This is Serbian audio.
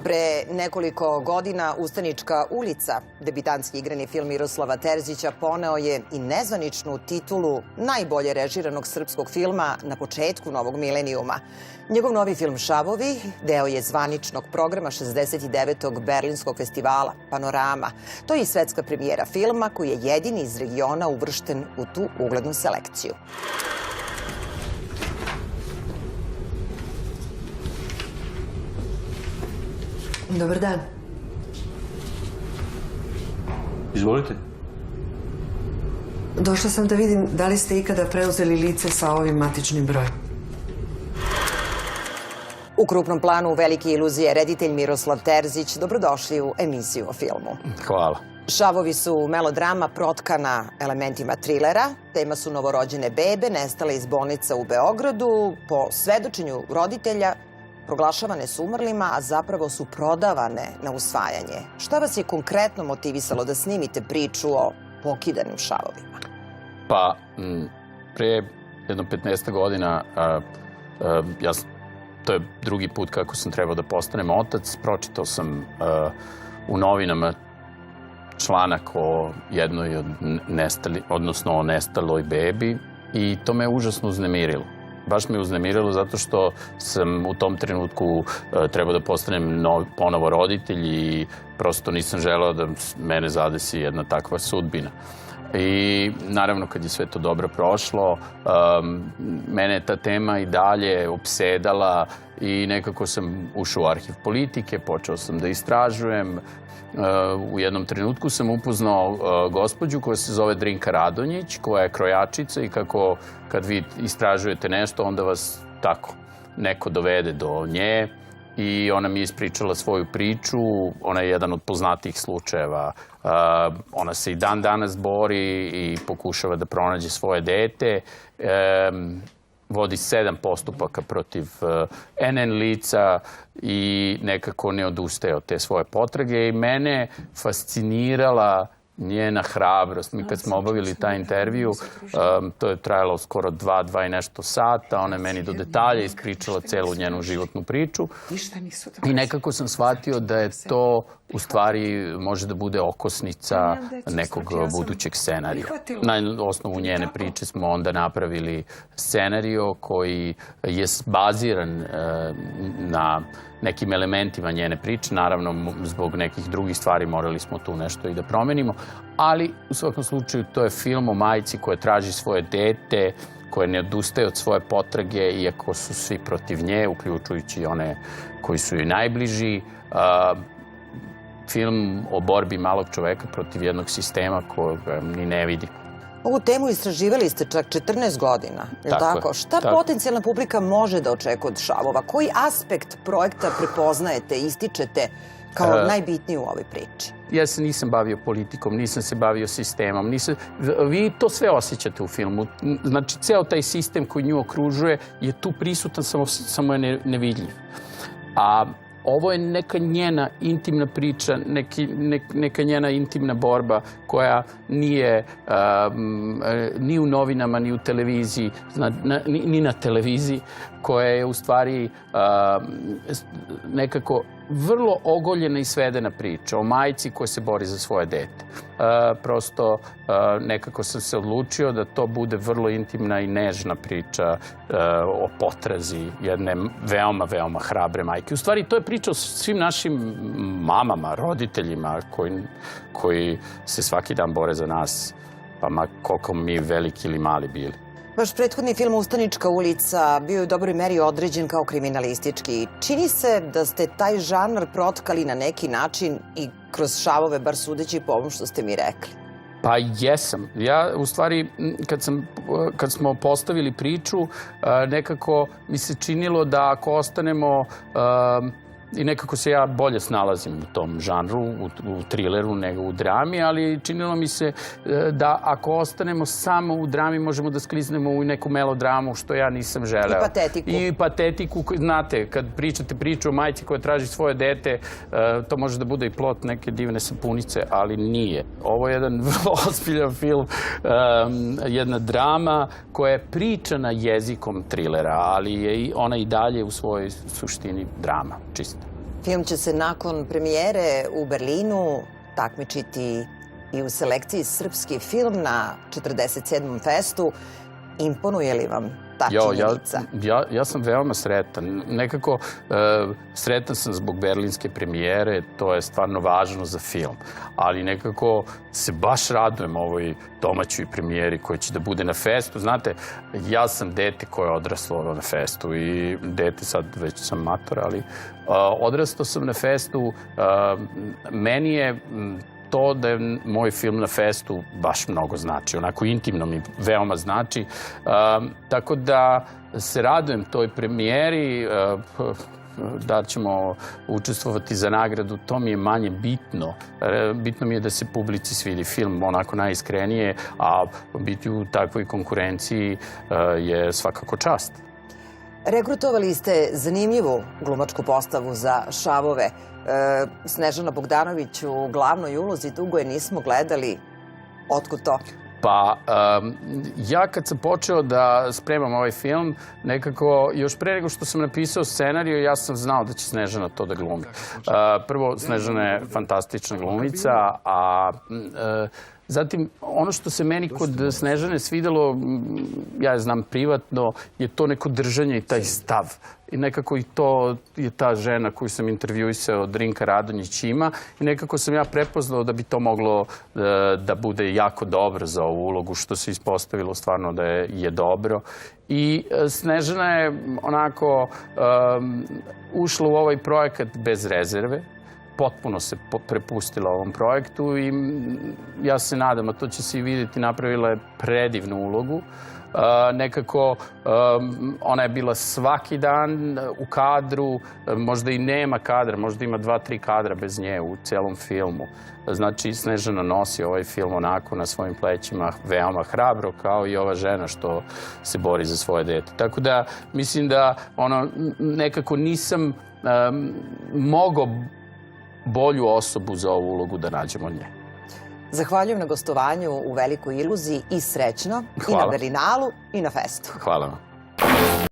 Pre nekoliko godina Ustanička ulica, debitantski igrani film Miroslava Terzića, poneo je i nezvaničnu titulu najbolje režiranog srpskog filma na početku novog milenijuma. Njegov novi film Šavovi deo je zvaničnog programa 69. Berlinskog festivala Panorama. To je i svetska premijera filma koji je jedini iz regiona uvršten u tu uglednu selekciju. Dobar dan. Izvolite. Došla sam da vidim da li ste ikada preuzeli lice sa ovim matičnim brojem. U krupnom planu velike iluzije reditelj Miroslav Terzić. Dobrodošli u emisiju o filmu. Hvala. Šavovi su melodrama protkana elementima trilera. Tema su novorođene bebe, nestale iz bolnica u Beogradu. Po svedočenju roditelja, proglašavane su umrlima, a zapravo su prodavane na usvajanje. Šta vas je konkretno motivisalo da snimite priču o pokidanim šavovima? Pa, pre jedno 15 godina, to je drugi put kako sam trebao da postanem otac, pročitao sam u novinama članak o jednoj o nestaloj bebi i to me užasno uznemirilo. Baš me uznemirilo zato što sam u tom trenutku trebao da postanem ponovo roditelj i prosto nisam želeo da mene zadesi jedna takva sudbina. I naravno kad je sve to dobro prošlo, mene je ta tema i dalje opsedala i nekako sam ušao u arhiv politike, počeo sam da istražujem. U jednom trenutku sam upoznao gospođu koja se zove Drinka Radonjić, koja je krojačica i kako kad vi istražujete nešto, onda vas tako neko dovede do nje i ona mi je ispričala svoju priču. Ona je jedan od poznatijih slučajeva. Ona se i dan danas bori i pokušava da pronađe svoje dete. Vodi 7 postupaka protiv NN lica i nekako ne odustaje od te svoje potrage i mene fascinirala njena hrabrost. Mi kad smo obavili taj intervju, to je trajalo skoro 2 i nešto sata, ona je meni do detalja ispričala celu njenu životnu priču i nekako sam shvatio da je to u stvari može da bude okosnica nekog budućeg scenarija. Na osnovu njene priče smo onda napravili scenario koji je baziran na nekim elementima njene priče. Naravno, zbog nekih drugih stvari morali smo tu nešto i da promenimo, ali u svakom slučaju to je film o majci koja traži svoje dete, koja ne odustaje od svoje potrage, iako su svi protiv nje, uključujući one koji su joj najbliži. Film o borbi malog čoveka protiv jednog sistema koga ni ne vidi. Ovu temu istraživali ste čak 14 godina, je li tako? Šta potencijalna publika može da očekuje od Šavova? Koji aspekt projekta prepoznajete, ističete kao najbitniji u ovoj priči? Ja se nisam bavio politikom, nisam se bavio sistemom. Vi to sve osjećate u filmu. Znači, ceo taj sistem koji nju okružuje je tu prisutan, samo je nevidljiv. A ovo je neka njena intimna priča, neka njena intimna borba koja nije ni u novinama, ni u televiziji, ni na televiziji, koja je u stvari nekako vrlo ogoljena i svedena priča o majci koja se bori za svoje dete. Prosto nekako sam se odlučio da to bude vrlo intimna i nežna priča o potrazi jedne veoma, veoma hrabre majke. U stvari, to je priča o svim našim mamama, roditeljima koji se svaki dan bore za nas, pa koliko mi veliki ili mali bili. Vaš prethodni film Ustanička ulica bio je u dobroj meri određen kao kriminalistički. Čini se da ste taj žanr protkali na neki način i kroz Šavove, bar sudeći po ovom što ste mi rekli. Pa jesam. Ja, u stvari, kad smo postavili priču, nekako mi se činilo da ako ostanemo i nekako se ja bolje snalazim u tom žanru, u trileru nego u drami, ali činilo mi se da ako ostanemo samo u drami možemo da skliznemo u neku melodramu, što ja nisam želeo. I patetiku. I patetiku, znate, kad pričate priču o majci koja traži svoje dete, to može da bude i plot neke divne sapunice, ali nije. Ovo je jedan vrlo ozbiljan film, jedna drama koja je pričana jezikom trilera, ali je ona i dalje u svojoj suštini drama, čista. Film će se nakon premijere u Berlinu takmičiti i u selekciji Srpski film na 47. festu. Imponuje li vam ta činjenica? Ja sam veoma sretan. Nekako sretan sam zbog berlinske premijere, to je stvarno važno za film. Ali nekako se baš radujem ovoj domaćoj premijeri koja će da bude na festu. Znate, ja sam dete koje je odraslo na festu i dete, sad već sam mator, ali odrastao sam na festu. Meni je to da je moj film na festu baš mnogo znači. Onako intimno mi veoma znači. Tako da se radujem toj premijeri. Da ćemo učestvovati za nagradu, to mi je manje bitno. Bitno mi je da se publici svidi film onako najiskrenije, a biti u takvoj konkurenciji je svakako čast. Regrutovali ste zanimljivu glumačku postavu za Šavove. Snežana Bogdanović u glavnoj ulozi, dugo je nismo gledali. Otkud to? Pa, ja kad sam počeo da spremam ovaj film, nekako, još pre nego što sam napisao scenariju, ja sam znao da će Snežana to da glumi. Prvo, Snežana je fantastična glumica, a zatim, ono što se meni kod Snežane svidelo, ja je znam privatno, je to neko držanje i taj stav. I nekako i to je ta žena koju sam intervjuisao, Drinka Radonjić, ima. I nekako sam ja prepoznao da bi to moglo da bude jako dobro za ovu ulogu, što se ispostavilo stvarno da je dobro. I Snežana je onako ušla u ovaj projekat bez rezerve. Potpuno se prepustila ovom projektu i ja se nadam, a to će se i vidjeti, napravila je predivnu ulogu. Nekako ona je bila svaki dan u kadru, možda i nema kadra, možda ima 2-3 kadra bez nje u celom filmu. Znači, Snežana nosi ovaj film onako na svojim plećima veoma hrabro, kao i ova žena što se bori za svoje dete. Tako da, mislim da nekako nisam mogao bolju osobu za ovu ulogu da nađemo od nje. Zahvaljujem na gostovanju u Velikoj iluziji i srećno. Hvala. I na Berlinalu i na festu. Hvala vam.